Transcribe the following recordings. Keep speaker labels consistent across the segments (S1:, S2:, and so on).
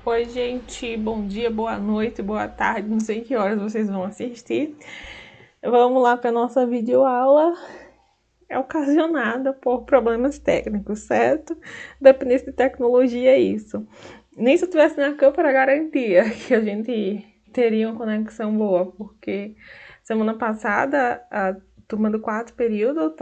S1: Oi, gente, bom dia, boa noite, boa tarde, não sei que horas vocês vão assistir. Vamos lá para a nossa videoaula. É ocasionada por problemas técnicos, certo? Dependência de tecnologia é isso. Nem se eu tivesse na câmera garantia que a gente teria uma conexão boa, porque semana passada a turma do quarto período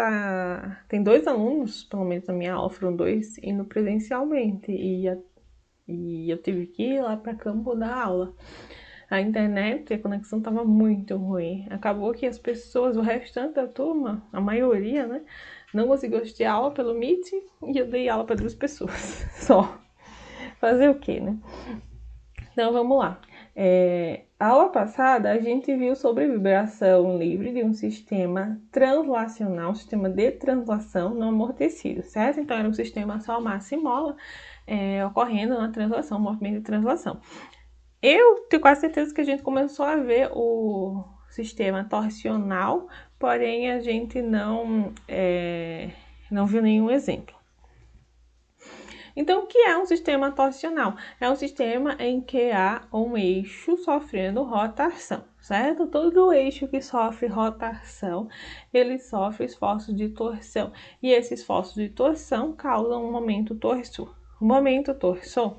S1: tem 2 alunos, pelo menos na minha aula foram 2, indo presencialmente, e eu tive que ir lá para campo dar aula. A internet, a conexão estava muito ruim. Acabou que as pessoas, o restante da turma, a maioria, né, não conseguiu assistir a aula pelo Meet e eu dei aula para 2 pessoas só. Fazer o quê, né? Então vamos lá. A aula passada a gente viu sobre vibração livre de um sistema translacional, um sistema de translação não amortecido, certo? Então era um sistema só massa e mola ocorrendo na translação, movimento de translação. Eu tenho quase certeza que a gente começou a ver o sistema torsional, porém a gente não viu nenhum exemplo. Então, o que é um sistema torsional? É um sistema em que há um eixo sofrendo rotação, certo? Todo eixo que sofre rotação, ele sofre esforços de torção. E esses esforços de torção causam um momento torsor. O momento torsor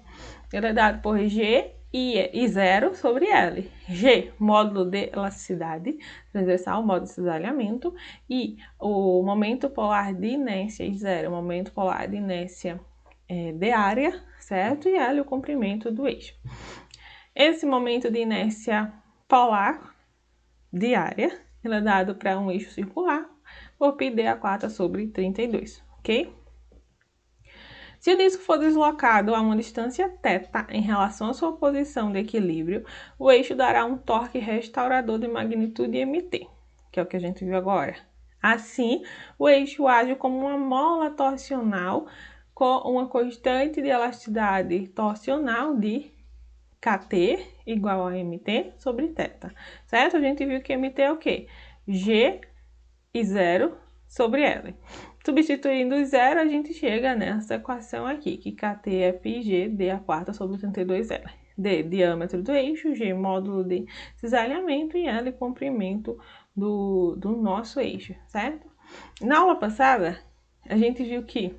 S1: ele é dado por G e 0 sobre L. G, módulo de elasticidade transversal, módulo de cisalhamento, e o momento polar de inércia, e 0, o momento polar de inércia de área, certo? E L, o comprimento do eixo. Esse momento de inércia polar de área, ele é dado para um eixo circular por πd a 4 sobre 32, ok? Se o disco for deslocado a uma distância θ em relação à sua posição de equilíbrio, o eixo dará um torque restaurador de magnitude mt, que é o que a gente viu agora. Assim, o eixo age como uma mola torsional com uma constante de elasticidade torsional de Kt igual a mt sobre θ, certo? A gente viu que mt é o quê? G e 0 sobre L. Substituindo o 0, a gente chega nessa equação aqui, que Kt é πg d a quarta sobre 32L. D, diâmetro do eixo, G, módulo de cisalhamento e L, comprimento do nosso eixo, certo? Na aula passada, a gente viu que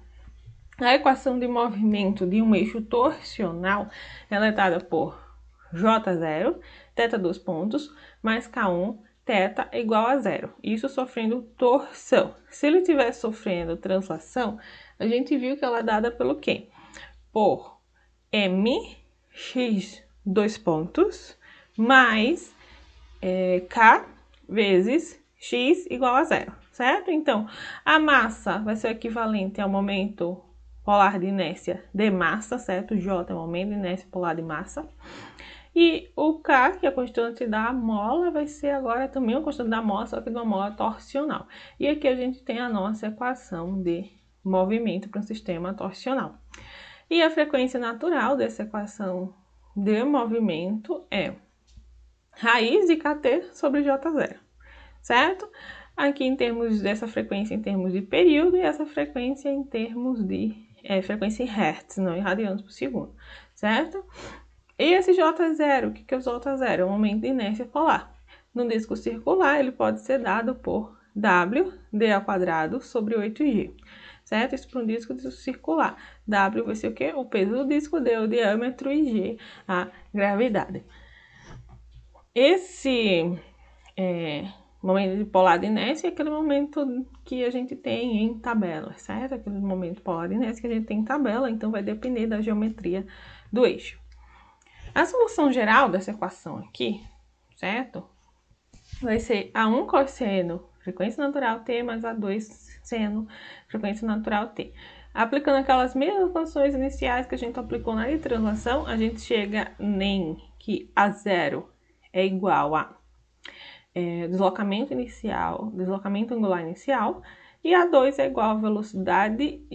S1: a equação de movimento de um eixo torsional ela é dada por J0, θ 2 pontos, mais K1, θ igual a 0. Isso sofrendo torção. Se ele estiver sofrendo translação, a gente viu que ela é dada pelo quê? Por mx 2 pontos mais K vezes x igual a 0, certo? Então, a massa vai ser equivalente ao momento polar de inércia de massa, certo? J é o momento de inércia polar de massa. E o K, que é a constante da mola, vai ser agora também uma constante da mola, só que de uma mola torsional. E aqui a gente tem a nossa equação de movimento para um sistema torsional. E a frequência natural dessa equação de movimento é raiz de Kt sobre J0, certo? Aqui em termos dessa frequência em termos de período e essa frequência em termos de frequência em Hertz, não em radianos por segundo, certo? E esse J0, o que é o J0? É o momento de inércia polar. No disco circular, ele pode ser dado por W, d ao quadrado, sobre 8G, certo? Isso para um disco circular. W vai ser o quê? O peso do disco, D o diâmetro e G a gravidade. Esse momento de polar de inércia é aquele momento que a gente tem em tabela, certo? Aquele momento polar de inércia que a gente tem em tabela, então vai depender da geometria do eixo. A solução geral dessa equação aqui, certo? Vai ser A1 cosseno, frequência natural T, mais A2 seno, frequência natural T. Aplicando aquelas mesmas condições iniciais que a gente aplicou na translação, a gente chega em que A0 é igual a deslocamento angular inicial, e A2 é igual a velocidade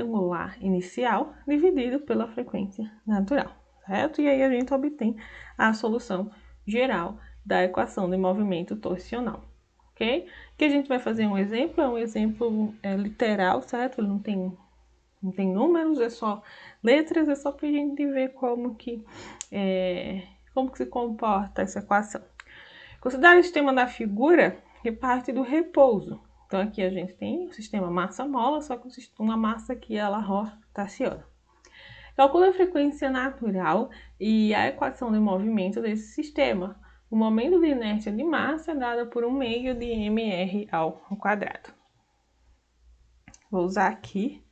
S1: angular inicial, dividido pela frequência natural, certo? E aí a gente obtém a solução geral da equação de movimento torsional, ok? Aqui a gente vai fazer um exemplo, é um exemplo literal, certo? Ele não tem Não tem números, é só letras, é só para a gente ver como que se comporta essa equação. Considere o sistema da figura que parte do repouso. Então, aqui a gente tem o sistema massa-mola, só que uma massa que ela rotaciona. Calcula a frequência natural e a equação de movimento desse sistema. O momento de inércia de massa é dado por 1 meio de mr ao quadrado. Vou usar aqui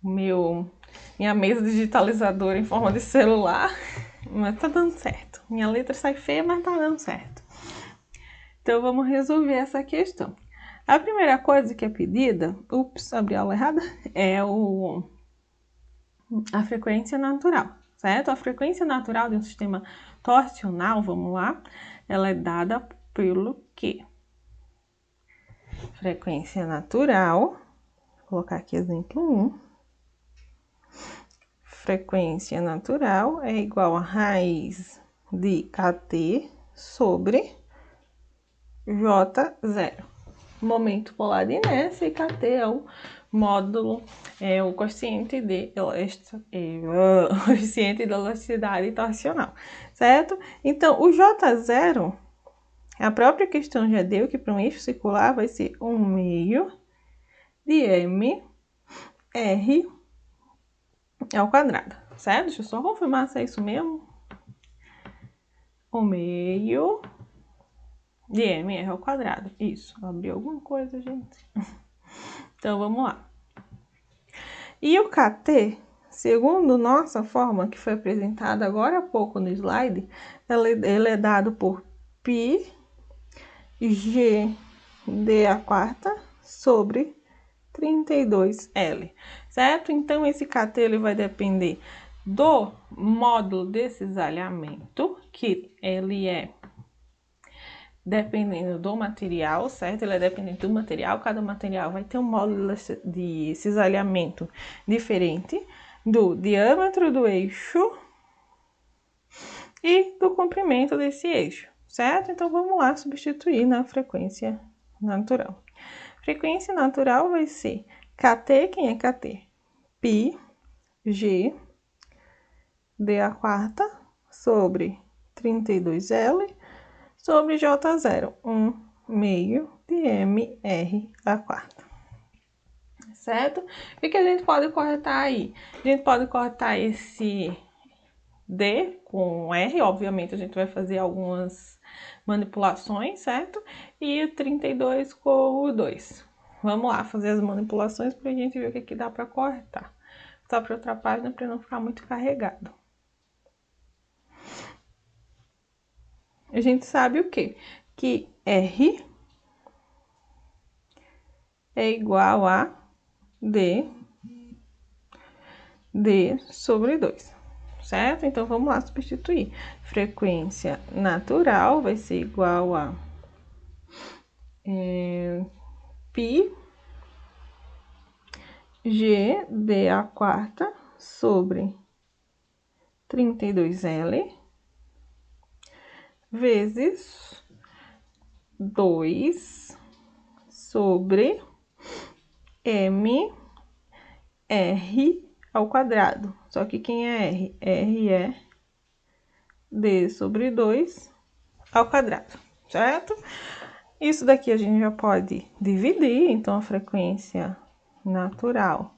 S1: minha mesa digitalizadora em forma de celular, mas tá dando certo. Minha letra sai feia, mas tá dando certo. Então, vamos resolver essa questão. A primeira coisa que é pedida, abri a aula errada, é a frequência natural, certo? A frequência natural de um sistema torsional, vamos lá, ela é dada pelo quê? Frequência natural, vou colocar aqui exemplo 1. Frequência natural é igual a raiz de Kt sobre J0. Momento polar de inércia, e Kt é o módulo, o coeficiente de elasticidade torsional, certo? Então, o J0, a própria questão já deu que para um eixo circular vai ser 1 meio de m r ao quadrado, certo? Deixa eu só confirmar se é isso mesmo. 1 meio de mr ao quadrado. Isso, abriu alguma coisa, gente? Então, vamos lá. E o Kt, segundo nossa fórmula que foi apresentada agora há pouco no slide, ele é dado por π g d² sobre 32L, certo? Então, esse Kt ele vai depender do módulo de cisalhamento, que ele é dependendo do material, certo? Ele é dependente do material, cada material vai ter um módulo de cisalhamento diferente do diâmetro do eixo e do comprimento desse eixo, certo? Então, vamos lá substituir na frequência natural. Frequência natural vai ser Kt, quem é Kt? Π, G, d² sobre 32L sobre J0, 1 meio de mr². Certo? O que a gente pode corretar aí? A gente pode corretar esse D com R, obviamente a gente vai fazer algumas manipulações, certo? E o 32 com o 2. Vamos lá fazer as manipulações para a gente ver o que dá para cortar. Só para outra página para não ficar muito carregado. A gente sabe o quê? Que R é igual a D sobre 2, certo? Então, vamos lá substituir. Frequência natural vai ser igual a π g d² sobre 32L vezes 2 sobre m r ao quadrado. Só que quem é R? R é D sobre 2 ao quadrado, certo? Isso daqui a gente já pode dividir, então a frequência natural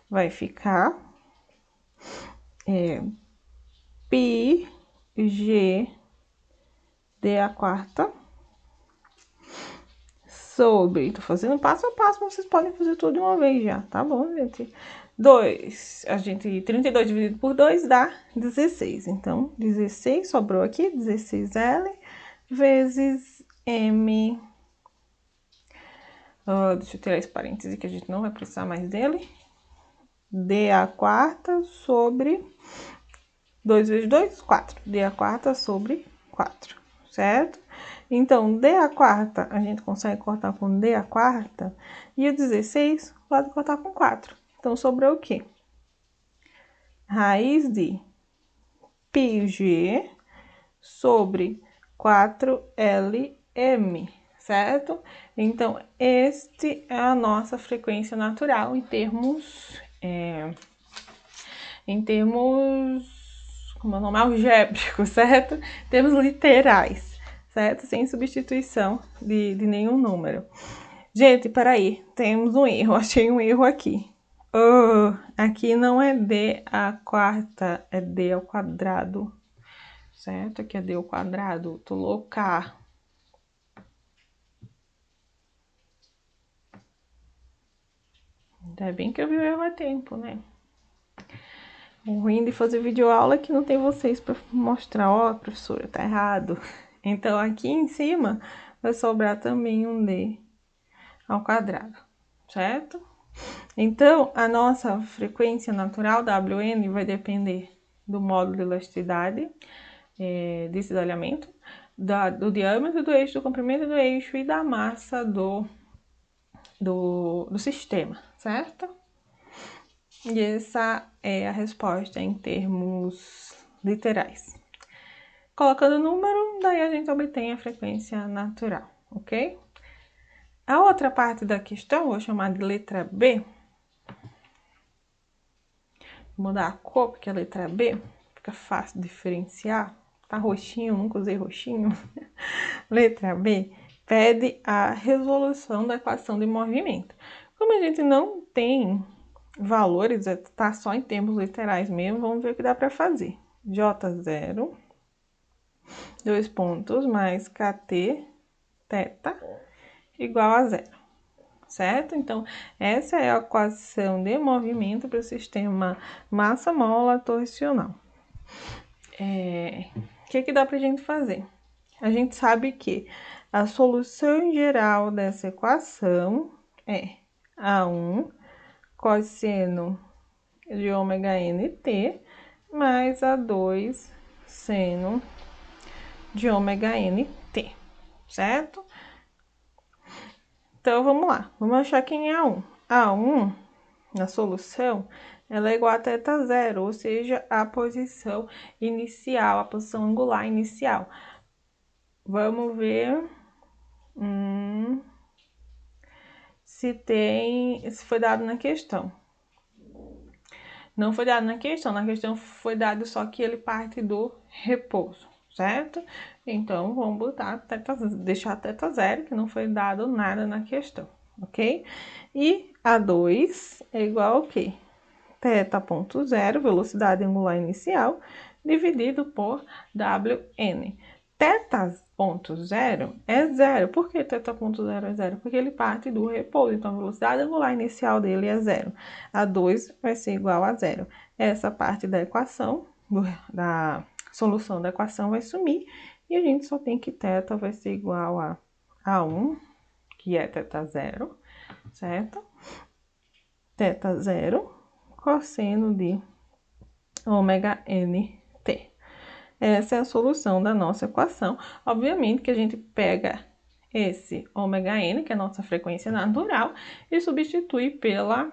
S1: vai ficar π g d² sobre, tô fazendo passo a passo, mas vocês podem fazer tudo de uma vez já, tá bom, gente? 32 dividido por 2 dá 16, então 16 sobrou aqui, 16L vezes m, deixa eu tirar esse parêntese que a gente não vai precisar mais dele, d² sobre 2 vezes 2, 4, d² sobre 4, certo? Então, d² a gente consegue cortar com d² e o 16 pode cortar com 4. Então, sobrou o quê? Raiz de πg sobre 4LM, certo? Então, este é a nossa frequência natural em termos, como é o nome, algébricos, certo? Em termos literais, certo? Sem substituição de nenhum número. Gente, peraí, temos um erro, achei um erro aqui. Aqui não é d a quarta, é d ao quadrado, certo? Aqui é d ao quadrado, tô louca. Ainda bem que eu vi o erro a tempo, né? O ruim de fazer videoaula é que não tem vocês para mostrar, ó, professora, tá errado. Então, aqui em cima vai sobrar também um d ao quadrado, certo? Então, a nossa frequência natural, Wn, vai depender do módulo de elasticidade, de cisalhamento, do diâmetro do eixo, do comprimento do eixo e da massa do sistema, certo? E essa é a resposta em termos literais. Colocando o número, daí a gente obtém a frequência natural, ok? A outra parte da questão, vou chamar de letra B. Vou mudar a cor, porque a letra B fica fácil de diferenciar. Tá roxinho, nunca usei roxinho. Letra B pede a resolução da equação de movimento. Como a gente não tem valores, tá só em termos literais mesmo, vamos ver o que dá para fazer. J0, 2 pontos, mais KT, θ, igual a 0, certo? Então, essa é a equação de movimento para o sistema massa-mola torsional. O que dá para a gente fazer? A gente sabe que a solução geral dessa equação é A1 cosseno de ômega nt mais A2 seno de ômega nt, certo? Então, vamos lá. Vamos achar quem é A1. A1, na solução, ela é igual a θ0, ou seja, a posição inicial, a posição angular inicial. Vamos ver se foi dado na questão. Não foi dado na questão foi dado só que ele parte do repouso, certo? Então, vamos botar deixar θ0, que não foi dado nada na questão, ok? E A2 é igual ao quê? θ.0, velocidade angular inicial, dividido por Wn. θ.0 é 0. Por que θ.0 é 0? Porque ele parte do repouso, então a velocidade angular inicial dele é 0. A2 vai ser igual a 0. Essa parte da equação, da solução da equação vai sumir, e a gente só tem que θ vai ser igual a A1, que é θ0, certo? θ0 cosseno de ômega nt. Essa é a solução da nossa equação. Obviamente que a gente pega esse ômega n, que é a nossa frequência natural, e substitui pela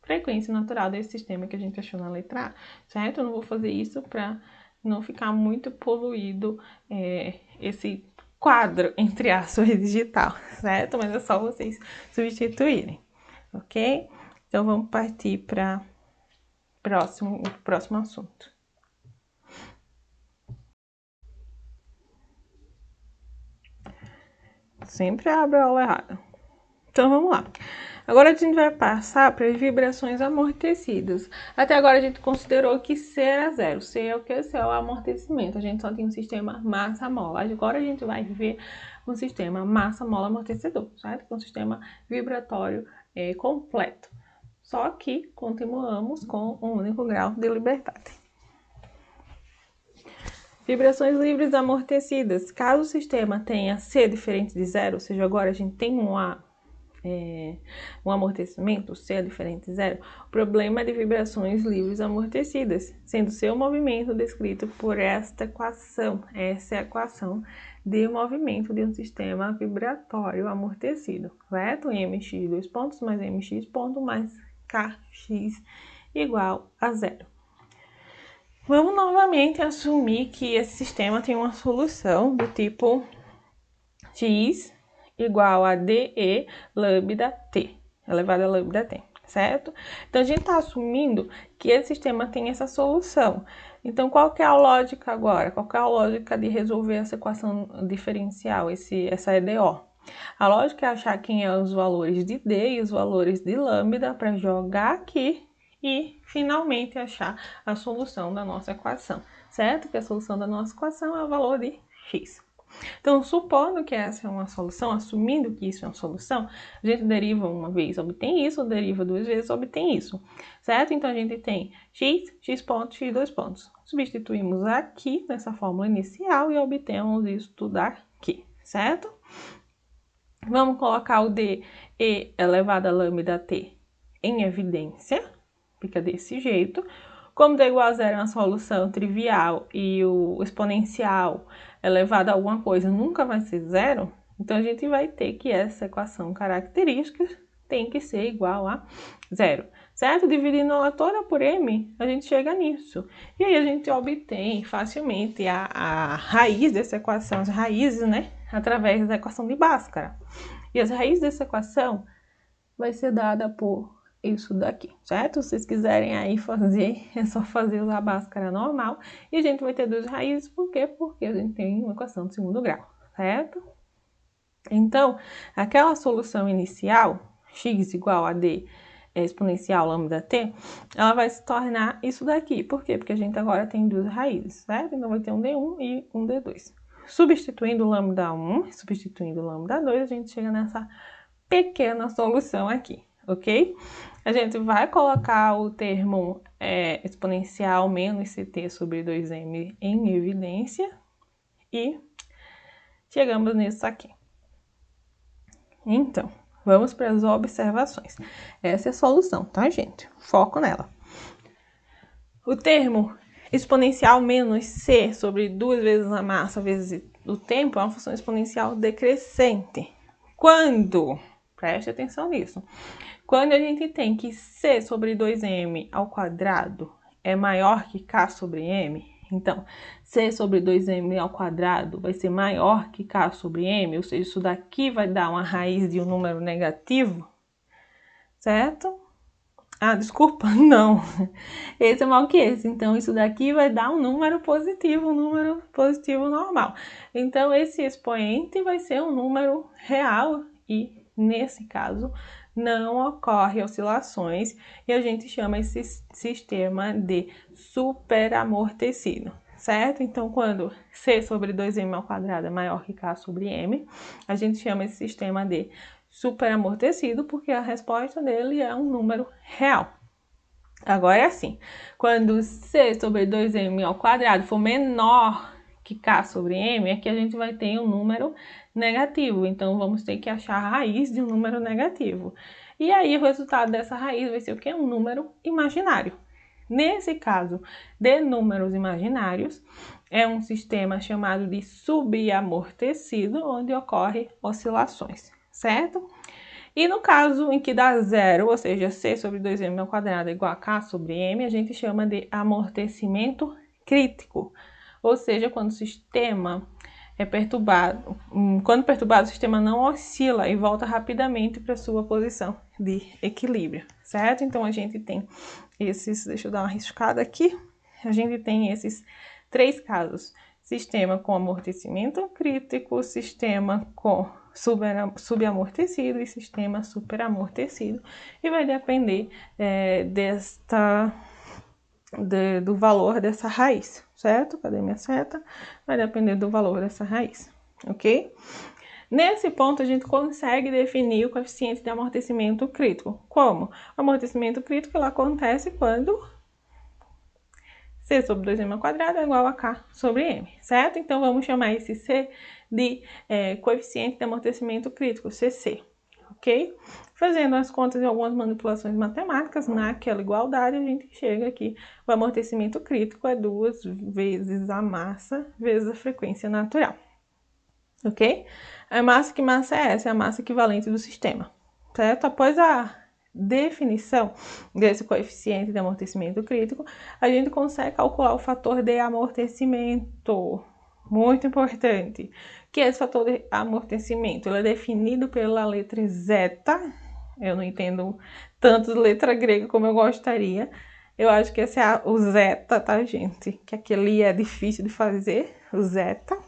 S1: frequência natural desse sistema que a gente achou na letra A, certo? Eu não vou fazer isso para não ficar muito poluído esse quadro, entre aspas, digital, certo? Mas é só vocês substituírem, ok? Então, vamos partir para o próximo assunto. Sempre abro a aula errada. Então, vamos lá. Agora, a gente vai passar para as vibrações amortecidas. Até agora, a gente considerou que C era 0. C é o que? C é o amortecimento. A gente só tem um sistema massa-mola. Agora, a gente vai ver um sistema massa-mola-amortecedor, certo? Que é um sistema vibratório completo. Só que continuamos com um único grau de liberdade. Vibrações livres amortecidas. Caso o sistema tenha C diferente de 0, ou seja, agora a gente tem um amortecimento, C é diferente de 0, o problema é de vibrações livres amortecidas, sendo seu movimento descrito por esta equação. Essa é a equação de movimento de um sistema vibratório amortecido, certo? Mx, 2 pontos, mais mx ponto, mais kx igual a 0. Vamos novamente assumir que esse sistema tem uma solução do tipo x igual a dE lambda t, elevado a lambda t, certo? Então, a gente está assumindo que esse sistema tem essa solução. Então, qual que é a lógica agora? Qual que é a lógica de resolver essa equação diferencial, essa EDO? A lógica é achar quem é os valores de D e os valores de lambda para jogar aqui e finalmente achar a solução da nossa equação, certo? Que a solução da nossa equação é o valor de x. Então, supondo que essa é uma solução, assumindo que isso é uma solução, a gente deriva uma vez, obtém isso, deriva duas vezes, obtém isso, certo? Então, a gente tem x, x pontos, x dois pontos. Substituímos aqui nessa fórmula inicial e obtemos isso daqui, certo? Vamos colocar o dE elevado a lambda t em evidência, fica desse jeito. Como d igual a zero é uma solução trivial e o exponencial elevado a alguma coisa nunca vai ser zero, então a gente vai ter que essa equação característica tem que ser igual a zero, certo? Dividindo ela toda por m, a gente chega nisso. E aí a gente obtém facilmente a raiz dessa equação, as raízes, né? Através da equação de Bhaskara. E as raízes dessa equação vai ser dada por isso daqui, certo? Se vocês quiserem aí fazer, é só fazer a Bhaskara normal. E a gente vai ter duas raízes, por quê? Porque a gente tem uma equação de segundo grau, certo? Então, aquela solução inicial, x igual a d exponencial lambda t, ela vai se tornar isso daqui. Por quê? Porque a gente agora tem duas raízes, certo? Então, vai ter um d1 e um d2. Substituindo lambda 1, substituindo lambda 2, a gente chega nessa pequena solução aqui, ok? A gente vai colocar o termo exponencial menos ct sobre 2m em evidência e chegamos nisso aqui. Então, vamos para as observações. Essa é a solução, tá, gente? Foco nela. O termo exponencial menos c sobre 2 vezes a massa vezes o tempo é uma função exponencial decrescente. Quando, preste atenção nisso, quando a gente tem que c sobre 2m ao quadrado é maior que k sobre m, então c sobre 2m ao quadrado vai ser maior que k sobre m, ou seja, isso daqui vai dar uma raiz de um número negativo, certo? Ah, desculpa, não. Esse é maior que esse. Então, isso daqui vai dar um número positivo normal. Então, esse expoente vai ser um número real e, nesse caso, não ocorre oscilações e a gente chama esse sistema de superamortecido, certo? Então, quando c sobre 2m ao quadrado é maior que k sobre m, a gente chama esse sistema de superamortecido, porque a resposta dele é um número real. Agora é assim, quando c sobre 2m ao quadrado for menor que k sobre m, aqui a gente vai ter um número negativo, então vamos ter que achar a raiz de um número negativo. E aí o resultado dessa raiz vai ser o quê? Um número imaginário. Nesse caso de números imaginários, é um sistema chamado de subamortecido, onde ocorrem oscilações, certo? E no caso em que dá zero, ou seja, c sobre 2m ao quadrado é igual a k sobre m, a gente chama de amortecimento crítico. Ou seja, quando o sistema é perturbado, o sistema não oscila e volta rapidamente para sua posição de equilíbrio, certo? Então, a gente tem esses, deixa eu dar uma riscada aqui, a gente tem esses três casos: sistema com amortecimento crítico, sistema com subamortecido e sistema superamortecido, e vai depender do valor dessa raiz, certo? Cadê minha seta? Vai depender do valor dessa raiz, ok? Nesse ponto, a gente consegue definir o coeficiente de amortecimento crítico. Como? O amortecimento crítico ele acontece quando c sobre 2m ao quadrado é igual a k sobre m, certo? Então, vamos chamar esse c de coeficiente de amortecimento crítico, CC, ok? Fazendo as contas e algumas manipulações matemáticas, naquela igualdade, a gente chega aqui, o amortecimento crítico é 2 vezes a massa vezes a frequência natural, ok? A massa, que massa é essa? É a massa equivalente do sistema, certo? Após a definição desse coeficiente de amortecimento crítico, a gente consegue calcular o fator de amortecimento, muito importante, que é esse fator de amortecimento. Ele é definido pela letra zeta. Eu não entendo tanto de letra grega como eu gostaria. Eu acho que esse é o zeta, tá, gente? Que aquele é difícil de fazer, o zeta.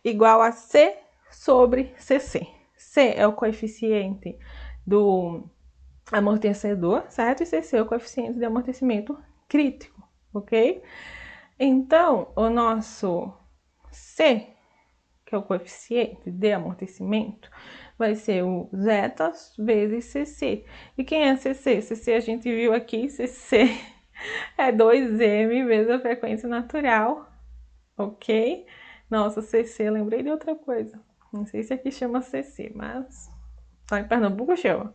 S1: Igual a C sobre CC. C é o coeficiente do amortecedor, certo? E CC é o coeficiente de amortecimento crítico, ok? Então, o nosso C, que é o coeficiente de amortecimento, vai ser o zeta vezes CC. E quem é CC? CC a gente viu aqui, CC é 2m vezes a frequência natural, ok? Nossa, CC, lembrei de outra coisa. Não sei se aqui chama CC, mas lá em Pernambuco chama.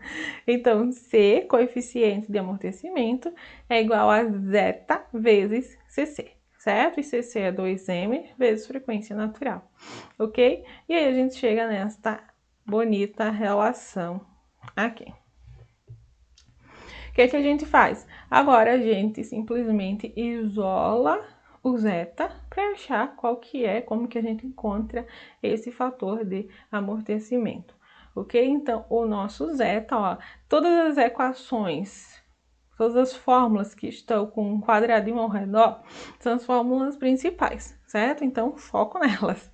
S1: Então, C, coeficiente de amortecimento, é igual a zeta vezes CC, certo? E CC é 2m vezes frequência natural, ok? E aí a gente chega nesta bonita relação aqui. O que a gente faz? Agora a gente simplesmente isola o zeta para achar qual que é, como que a gente encontra esse fator de amortecimento, ok? Então, o nosso zeta, ó, todas as equações, todas as fórmulas que estão com um quadradinho ao redor, são as fórmulas principais, certo? Então, foco nelas.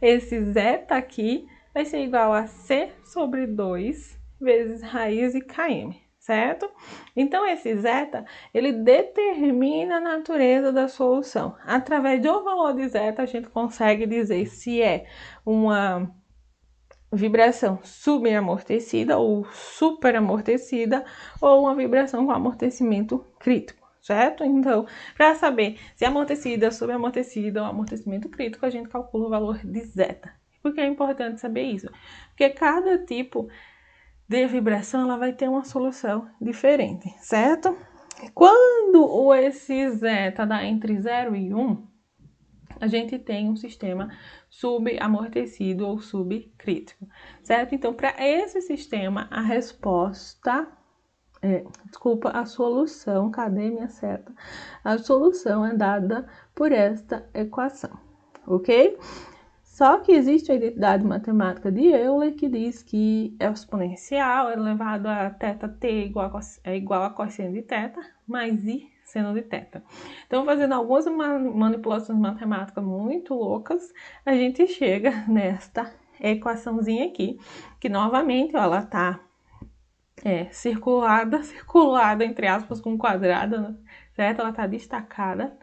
S1: Esse zeta aqui vai ser igual a C sobre 2 vezes raiz de km, certo? Então, esse zeta, ele determina a natureza da solução. Através do valor de zeta, a gente consegue dizer se é uma vibração subamortecida ou superamortecida ou uma vibração com amortecimento crítico, certo? Então, para saber se é amortecida, subamortecida ou amortecimento crítico, a gente calcula o valor de zeta. Por que é importante saber isso? Porque cada tipo de vibração ela vai ter uma solução diferente, certo? Quando esse zeta dá entre 0 e 1, a gente tem um sistema subamortecido ou subcrítico, certo? Então, para esse sistema, a resposta, a solução, cadê minha seta? A solução é dada por esta equação, ok? Só que existe a identidade matemática de Euler que diz que é exponencial elevado a θt igual a cosseno de θ mais i seno de θ. Então, fazendo algumas manipulações matemáticas muito loucas, a gente chega nesta equaçãozinha aqui, que novamente, ó, ela tá circulada, entre aspas, com quadrada, né? Certo? Ela tá destacada.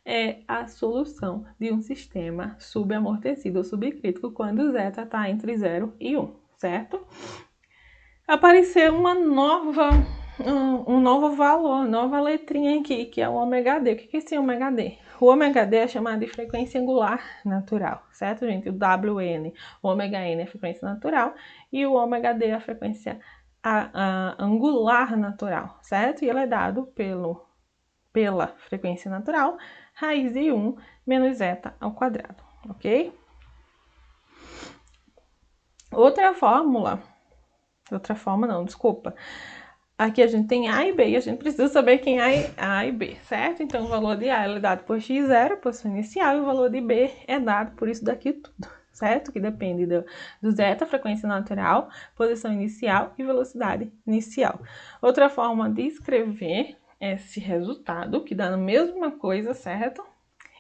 S1: É a solução de um sistema subamortecido ou subcrítico quando o zeta está entre 0 e 1, certo? Apareceu um novo valor, nova letrinha aqui, que é o ômega D. O que é esse ômega D? O ômega D é chamado de frequência angular natural, certo, gente? O WN, o ômega N é a frequência natural e o ômega D é a frequência angular natural, certo? E ele é dado pela frequência natural, raiz de 1 menos zeta ao quadrado, ok? Outra forma não, desculpa. Aqui a gente tem A e B e a gente precisa saber quem é A e B, certo? Então o valor de A é dado por x0, posição inicial, e o valor de B é dado por isso daqui tudo, certo? Que depende do zeta, frequência natural, posição inicial e velocidade inicial. Outra forma de escrever esse resultado, que dá a mesma coisa, certo?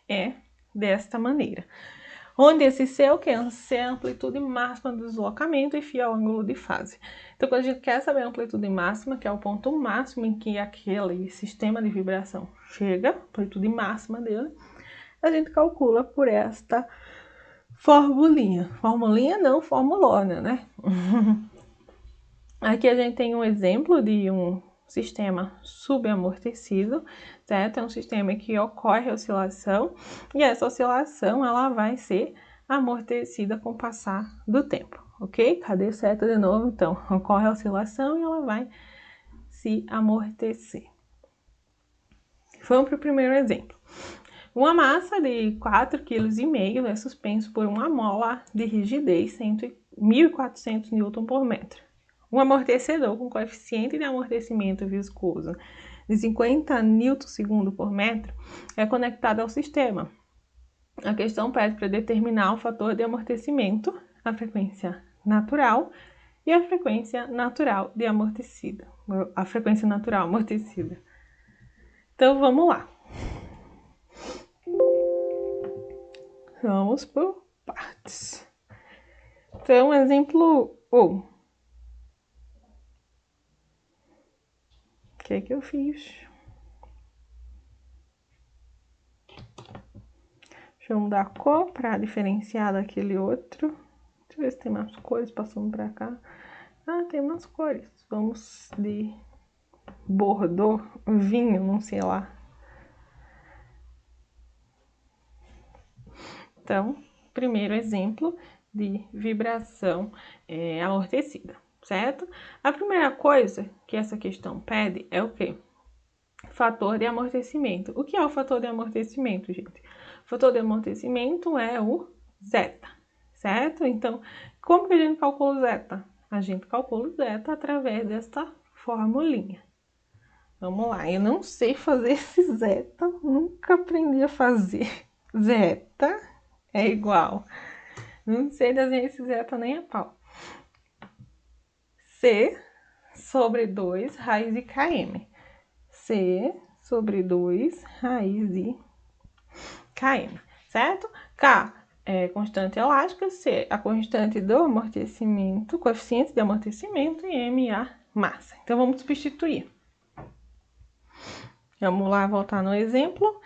S1: É desta maneira. Onde esse C é o quê? C é a amplitude máxima do deslocamento e φ é o ângulo de fase. Então, quando a gente quer saber a amplitude máxima, que é o ponto máximo em que aquele sistema de vibração chega, a amplitude máxima dele, a gente calcula por esta formulinha. Formulinha não, formulona, né? Aqui a gente tem um exemplo de um sistema subamortecido, certo? É um sistema que ocorre oscilação e essa oscilação ela vai ser amortecida com o passar do tempo, ok? Cadê seta de novo? Então, ocorre a oscilação e ela vai se amortecer. Vamos para o primeiro exemplo. Uma massa de 4,5 kg é suspenso por uma mola de rigidez 1.400 Nm por metro. Um amortecedor com coeficiente de amortecimento viscoso de 50 Nm por metro é conectado ao sistema. A questão pede para determinar o fator de amortecimento, a frequência natural e a frequência natural de amortecida. A frequência natural amortecida. Então, vamos lá. Vamos por partes. Então, exemplo 1. O que é que eu fiz? Deixa eu mudar a cor para diferenciar daquele outro. Deixa eu ver se tem mais cores passando para cá. Ah, tem umas cores. Vamos de bordô, vinho, não sei lá. Então, primeiro exemplo de vibração amortecida, certo? A primeira coisa que essa questão pede é o quê? Fator de amortecimento. O que é o fator de amortecimento, gente? O fator de amortecimento é o zeta, certo? Então, como que a gente calcula o zeta? A gente calcula o zeta através desta formulinha. Vamos lá, eu não sei fazer esse zeta, nunca aprendi a fazer. Zeta é igual, não sei desenhar esse zeta nem a pau. C sobre 2 raiz de km. C sobre 2 raiz de km, certo? K é constante elástica, C a constante do amortecimento, coeficiente de amortecimento e M a massa. Então, vamos substituir. Vamos lá voltar no exemplo.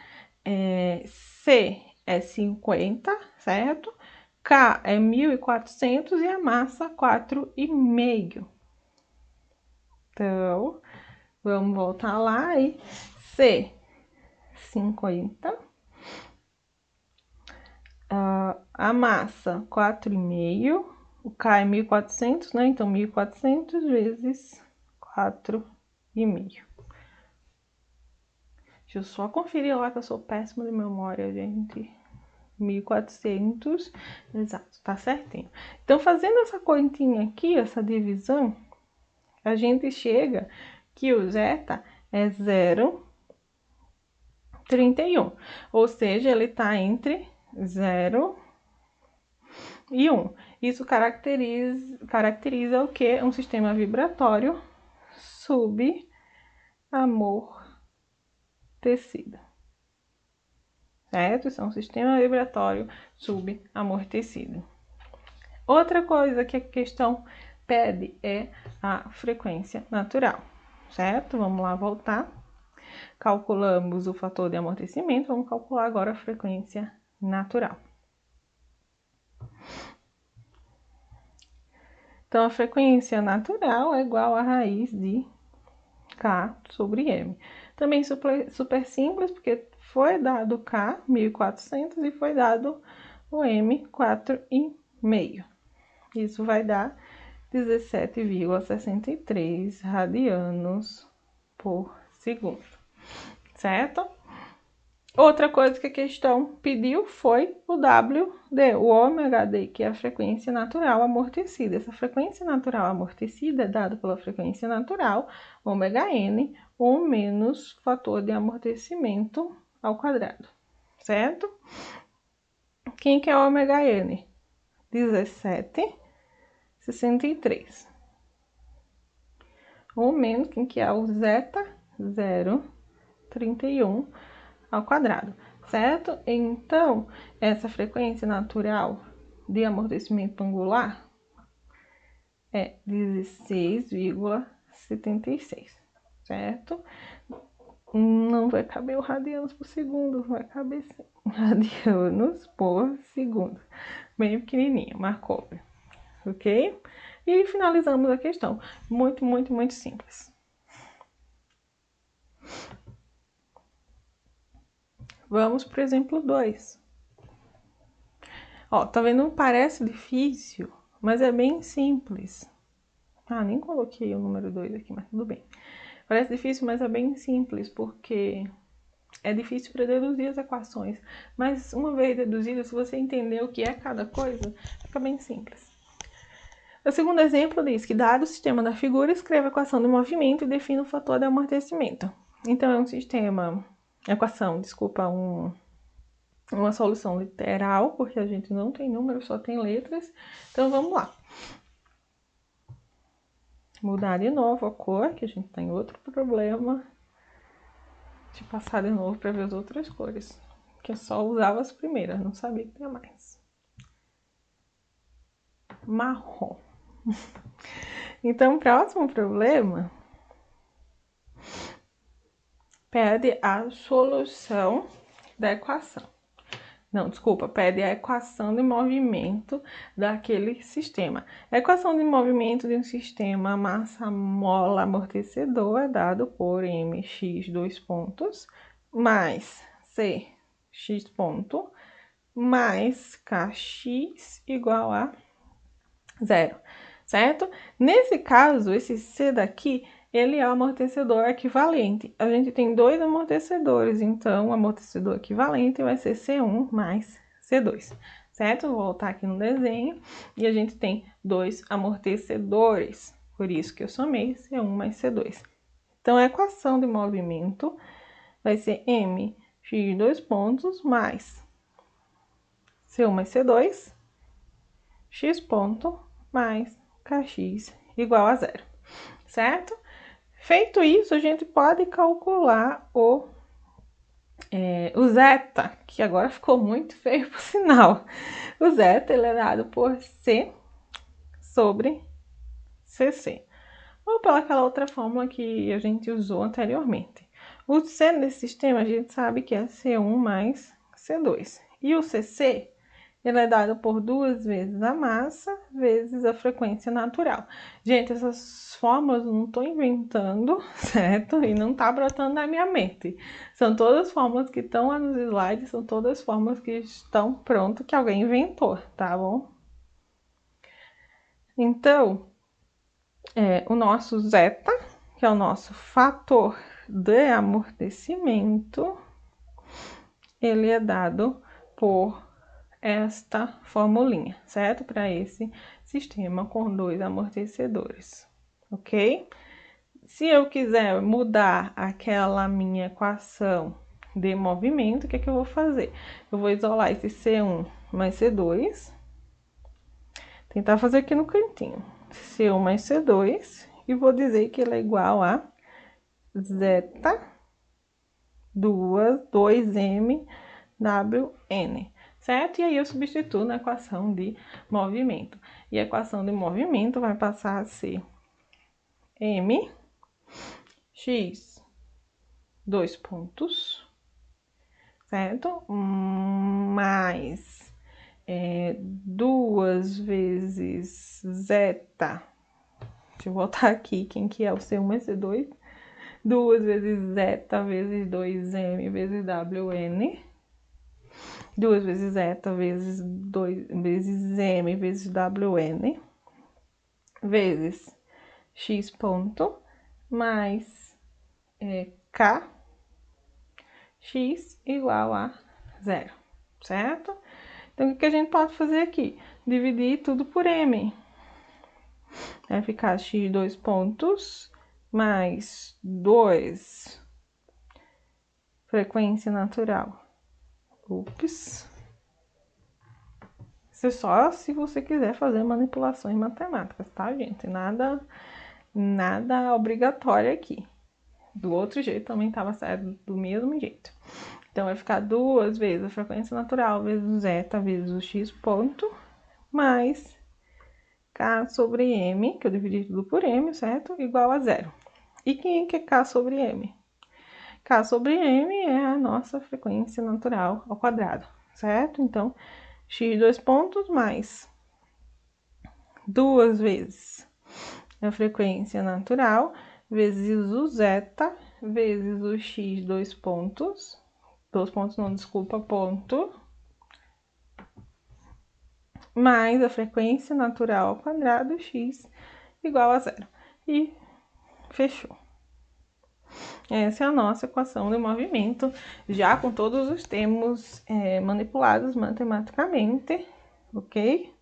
S1: C é 50, certo? K é 1.400 e a massa 4,5. Então, vamos voltar lá e C, 50. A massa, 4,5. O K é 1.400, né? Então, 1.400 vezes 4,5. Deixa eu só conferir lá que eu sou péssima de memória, gente. 1.400, exato, tá certinho. Então, fazendo essa continha aqui, essa divisão, a gente chega que o zeta é 0,31. Ou seja, ele tá entre 0 e 1. Isso caracteriza o que? Um sistema vibratório subamortecido. Certo? Isso é um sistema vibratório subamortecido. Outra coisa que a questão pede é a frequência natural, certo? Vamos lá voltar. Calculamos o fator de amortecimento, vamos calcular agora a frequência natural. Então, a frequência natural é igual a raiz de K sobre M. Também super simples, porque foi dado K, 1.400, e foi dado o M, 4,5. Isso vai dar 17,63 radianos por segundo, certo? Outra coisa que a questão pediu foi o WD, o ômega D, que é a frequência natural amortecida. Essa frequência natural amortecida é dada pela frequência natural, ômega N, 1 menos fator de amortecimento ao quadrado, certo? Quem que é o ômega N? 17,63. 1 menos, quem que é o zeta? 0,31 ao quadrado, certo? Então, essa frequência natural de amortecimento angular é 16,76, certo? Não vai caber o radianos por segundo, vai caber radianos por segundo. Bem pequenininho, mas coube, ok? E finalizamos a questão. Muito, muito, muito simples. Vamos para o exemplo 2. Ó, tá vendo? Parece difícil, mas é bem simples. Ah, nem coloquei o número 2 aqui, mas tudo bem. Parece difícil, mas é bem simples, porque é difícil para deduzir as equações. Mas uma vez deduzida, se você entender o que é cada coisa, fica bem simples. O segundo exemplo diz que, dado o sistema da figura, escreva a equação do movimento e defina o fator de amortecimento. Então, é um uma solução literal, porque a gente não tem números, só tem letras. Então, vamos lá. Mudar de novo a cor, que a gente tem outro problema. De passar de novo para ver as outras cores. Que eu só usava as primeiras, não sabia que tinha mais. Marrom. Então, o próximo problema pede a solução da equação. Não, desculpa, pede a equação de movimento daquele sistema. A equação de movimento de um sistema massa-mola amortecedor é dado por mx, dois pontos, mais cx ponto, mais kx igual a 0, certo? Nesse caso, esse C daqui, ele é o amortecedor equivalente. A gente tem dois amortecedores, então o amortecedor equivalente vai ser C1 mais C2, certo? Vou voltar aqui no desenho e a gente tem dois amortecedores, por isso que eu somei C1 mais C2. Então, a equação de movimento vai ser mx dois pontos mais C1 mais C2, x ponto mais kx igual a 0, certo? Feito isso, a gente pode calcular o zeta, que agora ficou muito feio por sinal. O zeta ele é dado por C sobre CC, ou pela aquela outra fórmula que a gente usou anteriormente. O C nesse sistema a gente sabe que é C1 mais C2. E o CC ele é dado por 2 vezes a massa vezes a frequência natural. Gente, essas fórmulas eu não estou inventando, certo? E não está brotando na minha mente. São todas fórmulas que estão lá nos slides, são todas fórmulas que estão prontas, que alguém inventou, tá bom? Então, o nosso zeta, que é o nosso fator de amortecimento, ele é dado por esta formulinha, certo? Para esse sistema com dois amortecedores, ok? Se eu quiser mudar aquela minha equação de movimento, o que é que eu vou fazer? Eu vou isolar esse C1 mais C2, tentar fazer aqui no cantinho, C1 mais C2, e vou dizer que ele é igual a zeta 2mWn, certo? E aí eu substituo na equação de movimento. E a equação de movimento vai passar a ser m x, dois pontos, certo? Mais 2 vezes zeta. Deixa eu voltar aqui, quem que é o C1 mais C2? 2 vezes zeta vezes 2m vezes wn. 2 vezes zeta vezes 2 vezes m vezes wn, vezes x ponto mais k, x igual a 0, certo? Então, o que a gente pode fazer aqui? Dividir tudo por m. Vai ficar x dois pontos mais 2, frequência natural. Ups. Isso é só se você quiser fazer manipulações matemáticas, tá, gente? Nada obrigatório aqui. Do outro jeito também estava certo do mesmo jeito. Então, vai ficar 2 vezes a frequência natural vezes o zeta vezes o x ponto, mais k sobre m, que eu dividi tudo por m, certo? Igual a 0. E quem é que é k sobre m? K sobre m é a nossa frequência natural ao quadrado, certo? Então, x dois pontos mais 2 vezes a frequência natural vezes o zeta vezes o x dois pontos não, desculpa, ponto, mais a frequência natural ao quadrado x igual a 0. E fechou. Essa é a nossa equação de movimento, já com todos os termos manipulados matematicamente, ok?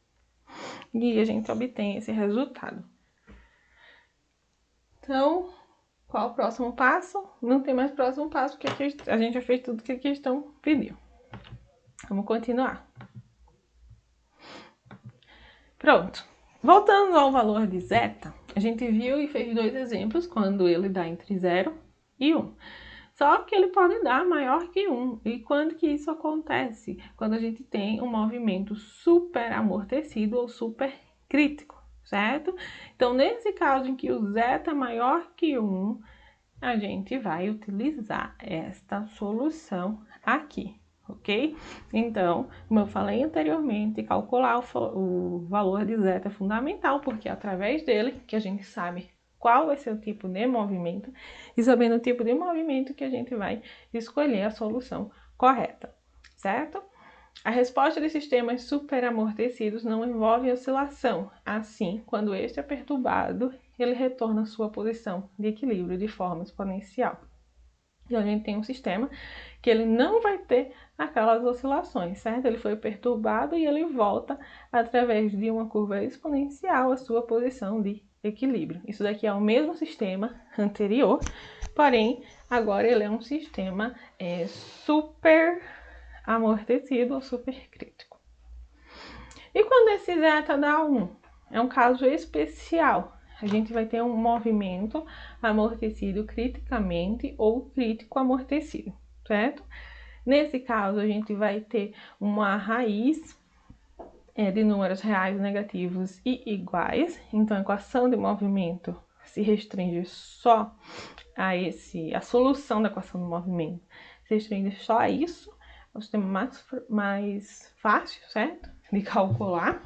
S1: E a gente obtém esse resultado. Então, qual o próximo passo? Não tem mais próximo passo, porque a gente já fez tudo que a questão pediu. Vamos continuar. Pronto. Voltando ao valor de zeta, a gente viu e fez 2 exemplos quando ele dá entre 0 e 1. Só que ele pode dar maior que 1. E quando que isso acontece? Quando a gente tem um movimento super amortecido ou super crítico, certo? Então, nesse caso em que o zeta é maior que 1, a gente vai utilizar esta solução aqui, ok? Então, como eu falei anteriormente, calcular o valor de zeta é fundamental, porque é através dele que a gente sabe qual vai ser o tipo de movimento, e sabendo o tipo de movimento que a gente vai escolher a solução correta, certo? A resposta de sistemas superamortecidos não envolve oscilação. Assim, quando este é perturbado, ele retorna à sua posição de equilíbrio de forma exponencial. E a gente tem um sistema que ele não vai ter aquelas oscilações, certo? Ele foi perturbado e ele volta através de uma curva exponencial à sua posição de equilíbrio. Isso daqui é o mesmo sistema anterior, porém, agora ele é um sistema super amortecido ou super crítico. E quando esse zeta dá 1? É um caso especial. A gente vai ter um movimento amortecido criticamente ou crítico amortecido, certo? Nesse caso, a gente vai ter uma raiz de números reais negativos e iguais. Então, a equação de movimento se restringe só a solução da equação do movimento se restringe só a isso. É o sistema mais fácil, certo? De calcular.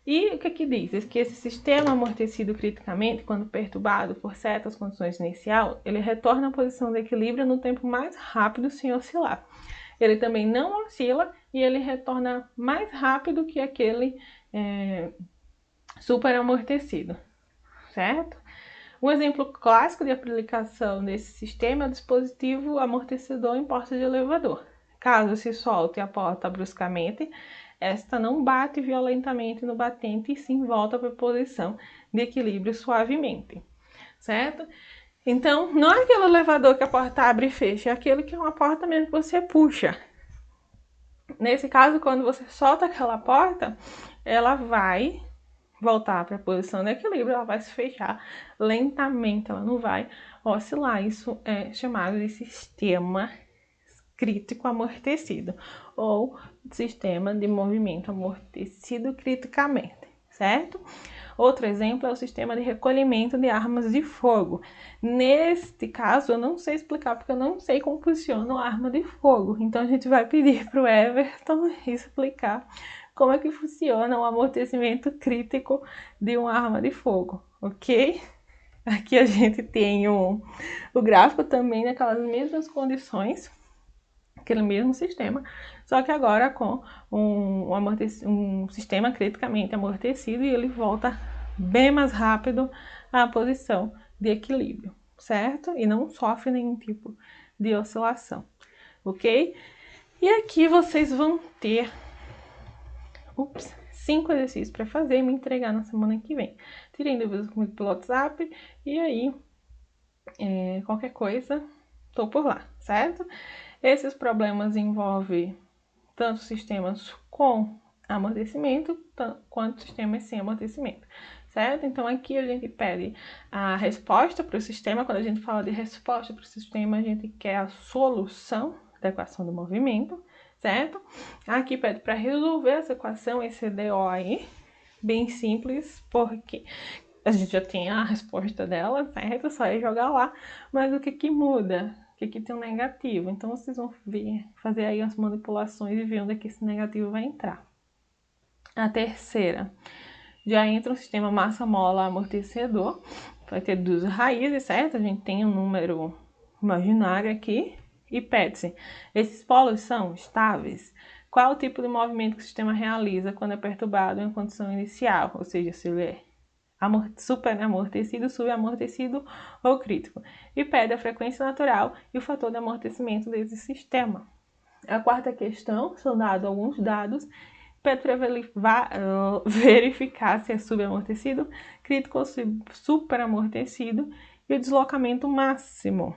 S1: E o que diz? Que esse sistema amortecido criticamente, quando perturbado por certas condições inicial, ele retorna à posição de equilíbrio no tempo mais rápido sem oscilar. Ele também não oscila e ele retorna mais rápido que aquele super amortecido, certo? Um exemplo clássico de aplicação desse sistema é o dispositivo amortecedor em porta de elevador. Caso se solte a porta bruscamente, esta não bate violentamente no batente e sim volta para a posição de equilíbrio suavemente, certo? Então, não é aquele elevador que a porta abre e fecha, é aquele que é uma porta mesmo que você puxa. Nesse caso, quando você solta aquela porta, ela vai voltar para a posição de equilíbrio, ela vai se fechar lentamente, ela não vai oscilar. Isso é chamado de sistema crítico amortecido ou sistema de movimento amortecido criticamente, certo? Outro exemplo é o sistema de recolhimento de armas de fogo. Neste caso, eu não sei explicar porque eu não sei como funciona a arma de fogo. Então, a gente vai pedir para o Everton explicar como é que funciona o amortecimento crítico de uma arma de fogo, ok? Aqui a gente tem o gráfico também naquelas mesmas condições, aquele mesmo sistema, só que agora com um sistema criticamente amortecido e ele volta bem mais rápido à posição de equilíbrio, certo? E não sofre nenhum tipo de oscilação, ok? E aqui vocês vão ter 5 exercícios para fazer e me entregar na semana que vem. Tirem dúvidas comigo pelo WhatsApp e aí, qualquer coisa, tô por lá, certo? Esses problemas envolvem tanto sistemas com amortecimento quanto sistemas sem amortecimento, certo? Então, aqui a gente pede a resposta para o sistema. Quando a gente fala de resposta para o sistema, a gente quer a solução da equação do movimento, certo? Aqui pede para resolver essa equação, esse DO aí, bem simples, porque a gente já tem a resposta dela, certo? Só é jogar lá, mas o que muda? Que aqui tem um negativo, então vocês vão fazer aí as manipulações e ver onde é que esse negativo vai entrar. A terceira, já entra um sistema massa-mola amortecedor, vai ter 2 raízes, certo? A gente tem um número imaginário aqui e pede-se, esses polos são estáveis? Qual o tipo de movimento que o sistema realiza quando é perturbado em uma condição inicial? Ou seja, se ele é super amortecido, subamortecido ou crítico. E pede a frequência natural e o fator de amortecimento desse sistema. A quarta questão, são dados alguns dados, pede para verificar se é subamortecido, crítico ou superamortecido e o deslocamento máximo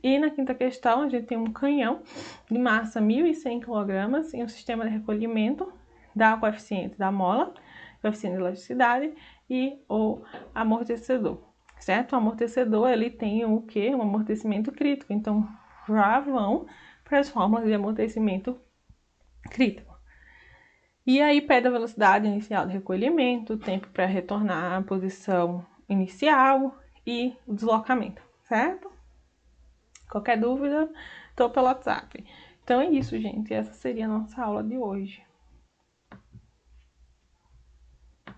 S2: E na quinta questão, a gente tem um canhão de massa 1.100 kg e um sistema de recolhimento da coeficiente da mola, coeficiente de elasticidade e o amortecedor, certo? O amortecedor, ele tem o quê? Um amortecimento crítico. Então, já vão para as fórmulas de amortecimento crítico. E aí pede a velocidade inicial de recolhimento, o tempo para retornar à posição inicial e o deslocamento, certo? Qualquer dúvida, estou pelo WhatsApp. Então é isso, gente. Essa seria a nossa aula de hoje.